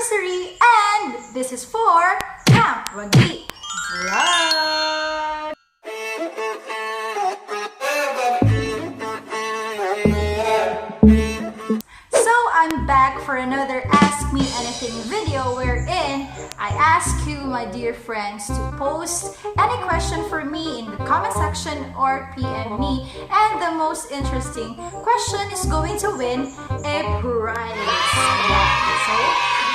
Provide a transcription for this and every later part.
anniversary, and this is for Camp Wagi Vlog! So I'm back for another Ask Me Anything video wherein I ask you, my dear friends, to post any question for me in the comment section or PM me, and the most interesting question is going to win a prize. So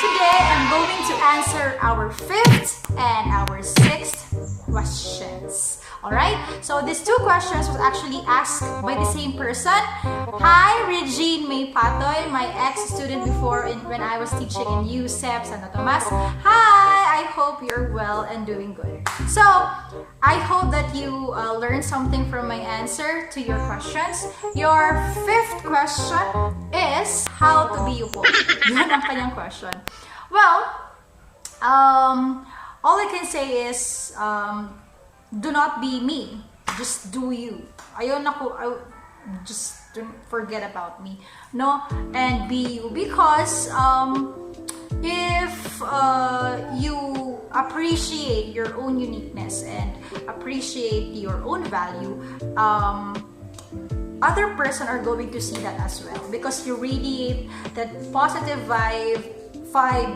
today I'm going to answer our 5th and our 6th questions. Alright, so these two questions was actually asked by the same person. Hi, Regine May Patoy, my ex-student before when I was teaching in USEP Santo Tomas. Hi, I hope you're well and doing good. So, I hope that you learned something from my answer to your questions. Your 5th question is, how to be you po? Yan ang kanyang question. Well, all I can say is, do not be me. Just do you. Just don't forget about me. No? And be you. Because if you appreciate your own uniqueness and appreciate your own value, other person are going to see that as well. Because you radiate that positive vibe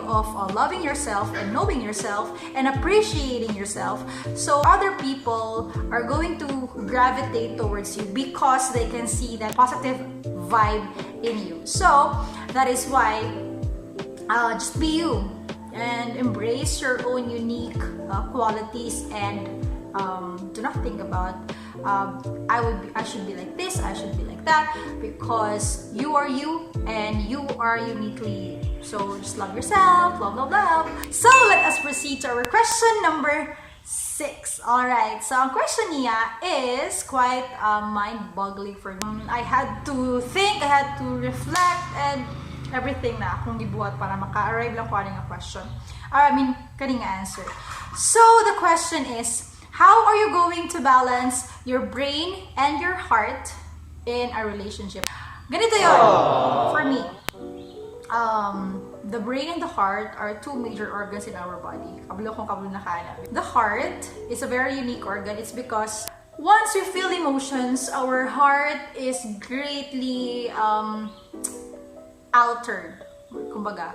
of loving yourself and knowing yourself and appreciating yourself, so other people are going to gravitate towards you because they can see that positive vibe in you. So that is why just be you and embrace your own unique qualities, and do not think about I should be like this, I should be like that, because you are you and you are uniquely you. So just love yourself, love. So let us proceed to our question number 6. Alright, so ang question niya is quite mind-boggling for me. I had to think, I had to reflect, and everything na akong gibuhat para maka-arrive lang ko aning question. Kaning answer. So the question is, how are you going to balance your brain and your heart in a relationship? Ganito yun, for me. The brain and the heart are two major organs in our body. The heart is a very unique organ. It's because once we feel emotions, our heart is greatly altered. Kumbaga.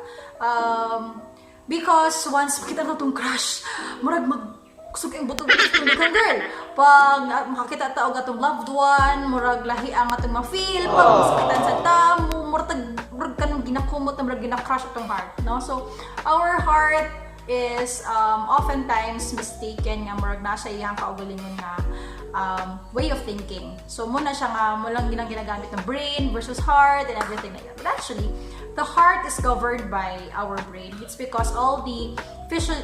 Because once kita na itong crush, murag kusog yung butog-butog ng girl. Pag makakita tao gatong loved one, murag lahi ang atong ma-feel, pag masakitan sa tamo, murag kanong ginakumot na murag ginakrush atong heart. No? So, our heart is oftentimes mistaken nga murag na siya iyang kaugalingon na way of thinking. So, muna siya nga, mulang ginagamit ng brain versus heart and everything like that. But actually, the heart is governed by our brain. It's because all the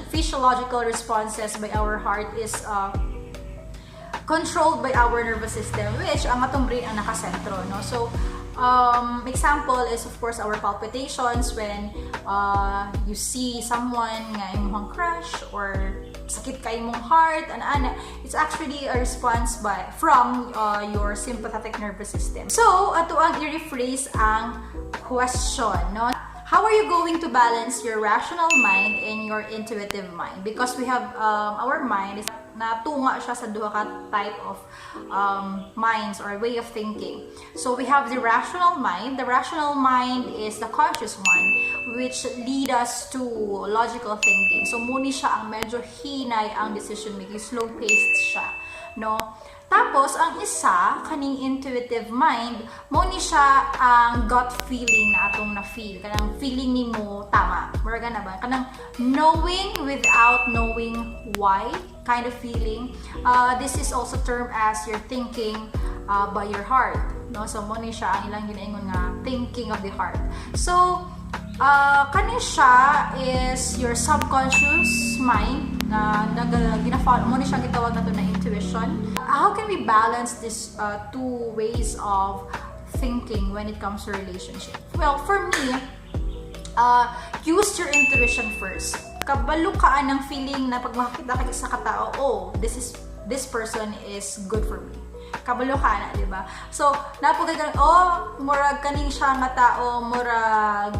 physiological responses by our heart is controlled by our nervous system, which ang atong brain ang nakasentro. No? So, example is of course our palpitations when you see someone nga imong crush or sakit kay imong heart, it's actually a response from your sympathetic nervous system. So, ato ang i-rephrase ang question, no? How are you going to balance your rational mind and your intuitive mind? Because we have our mind is natunga siya sa duha ka type of minds or way of thinking. So we have the rational mind. The rational mind is the conscious one, which lead us to logical thinking. So muni siya ang medyo hinay ang decision making, slow paced siya, no? Tapos, ang isa, kaning intuitive mind, muni siya ang gut feeling na atong na-feel. Kanang feeling ni mo tama. Muraga na ba? Kanang knowing without knowing why kind of feeling. This is also termed as your thinking by your heart. No? So, muni siya ang ilang ginaingon nga thinking of the heart. So, kanin siya is your subconscious mind na gina-follow mo ni siya gitawag nato na intuition. How can we balance these two ways of thinking when it comes to relationship? Well, for me, use your intuition first. Kabalo ka ng feeling na pag makakita ka sa katao, this person is good for me. Kabalo ka na, di ba? So, napagay ka, murag kaning siya nga tao, murag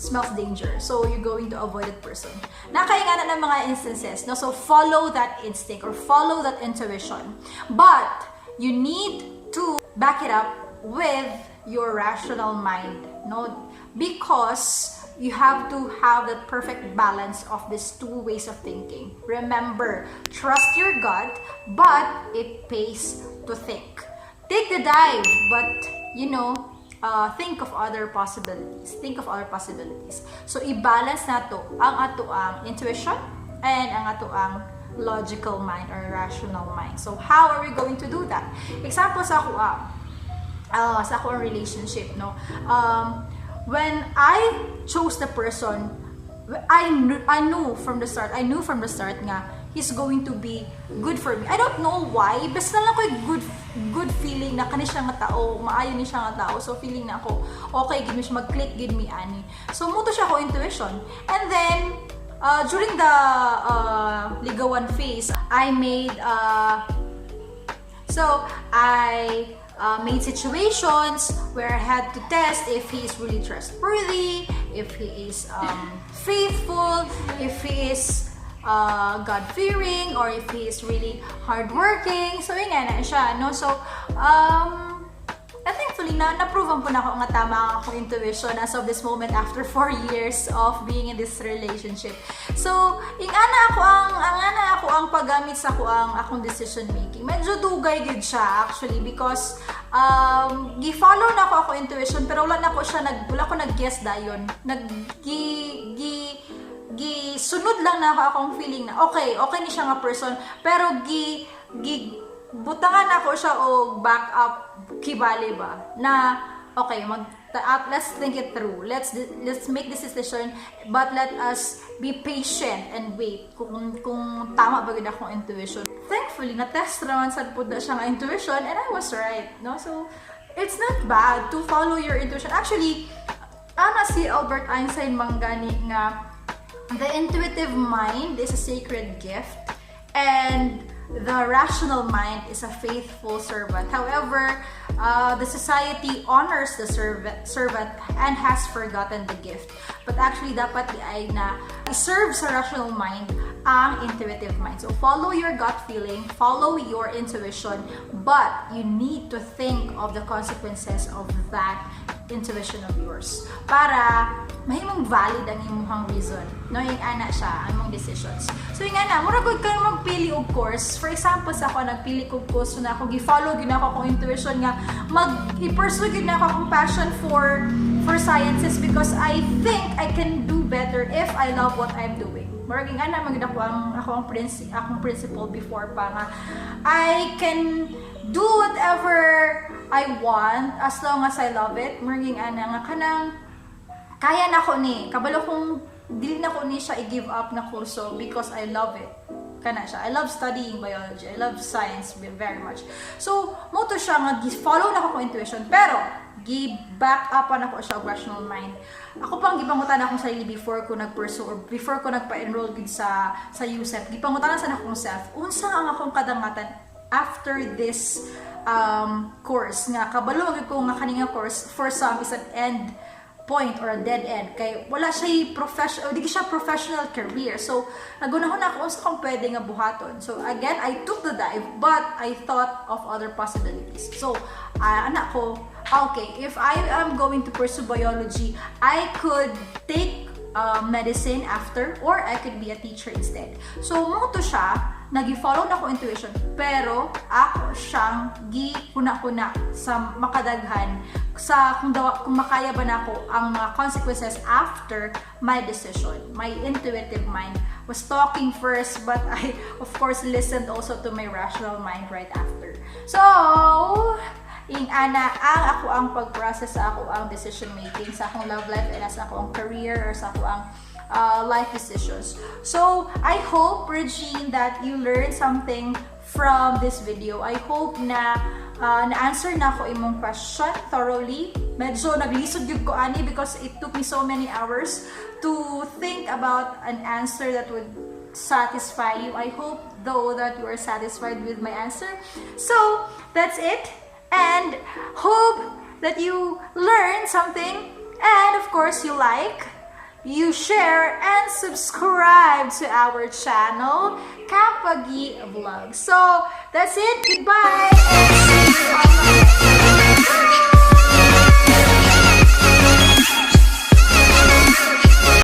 smells danger. So you're going to avoid that person. Nakaingana ng mga instances, no? So follow that instinct or follow that intuition. But you need to back it up with your rational mind, no? Because you have to have that perfect balance of these two ways of thinking. Remember, trust your gut, but it pays to think. Take the dive, but think of other possibilities. Think of other possibilities. So i-balance nato ang ato ang intuition and ang ato ang logical mind or rational mind. So how are we going to do that? Example sa ako ang relationship, no? When I chose the person, I knew from the start nga he's going to be good for me. I don't know why, basta lang ko good feeling na kani siya nga tao, maayo ni siya nga tao. So feeling na ako, okay, give me siya, mag-click, give me ani. So muto siya ko intuition. And then during the ligawan phase, I made made situations where I had to test if he is really trustworthy, if he is faithful, if he is God-fearing, or if he is really hardworking. So, yun nga na siya, no? So, thankfully, na-proven po na ako nga tama ako intuition as of this moment after 4 years of being in this relationship. So, ingana ako ang paggamit sa akong decision making. Medyo dugay gid siya actually because gi-follow na ako intuition pero wala ko nag-guess dayon. Sunod lang na ako akong feeling na okay ni siya nga person pero butangan ako siya o back up kibali ba na okay let's think it through, let's make this decision, but let us be patient and wait kung tama ba gid akong intuition. Thankfully na test naman sad pud na siya nga intuition and I was right, no? So it's not bad to follow your intuition. Actually si Albert Einstein manggani nga the intuitive mind is a sacred gift and the rational mind is a faithful servant. However, the society honors the servant and has forgotten the gift. But actually, dapat ay na serve sa rational mind ang intuitive mind. So follow your gut feeling, follow your intuition, but you need to think of the consequences of that intuition of yours para mahimong valid ang imong reason, no? Yung ana siya ang imong decisions. So yung ana mura gud ka magpili og course. For example, sa ako nagpili og course na ako gi-follow gyud ako akong intuition nga i-pursue gyud na ako akong passion for sciences because I think I can do better if I love what I'm doing. Mura gyud ana magud ako akong principle before pa nga I can do whatever I want as long as I love it. Mura gyud ana nga kanang kaya na ko ni, kabalo kong dili na ko ni siya i-give up na kurso because I love it. Kana siya. I love studying biology. I love science very much. So, mo to siya nga follow na ko intuition pero gi-back up na ko siya rational mind. Ako pang gipangutan akong sarili before ko nag-pursue or before ko nagpa-enroll gid sa USEP. Gipangutan sa akong self. Unsa ang akong kadangatan after this course nga kabalo gyud ko nga kaninga course for some is an end point or a dead end kay wala siya professional career. So nagunahon ako unsa kung pwede nga buhaton. So again, I took the dive but I thought of other possibilities. So anak ko, okay, if I am going to pursue biology, I could take medicine after or I could be a teacher instead. So mo to siya nagi-follow na ko intuition pero ako siyang gihuna-huna sa makadaghan sa kung makaya ba nako ang mga consequences after my decision. My intuitive mind was talking first but I of course listened also to my rational mind right after. So ana ang ako ang pag-process sa ako ang decision making sa akong love life and sa ako ang career or sa ako ang life decisions. So, I hope, Regine, that you learned something from this video. I hope na na-answer na ko imong question thoroughly. Medyo naglisod yun ko ani because it took me so many hours to think about an answer that would satisfy you. I hope, though, that you are satisfied with my answer. So, that's it. And hope that you learned something and, of course, you like. you share and subscribe to our channel, Kapagi Vlog. So, that's it. Goodbye!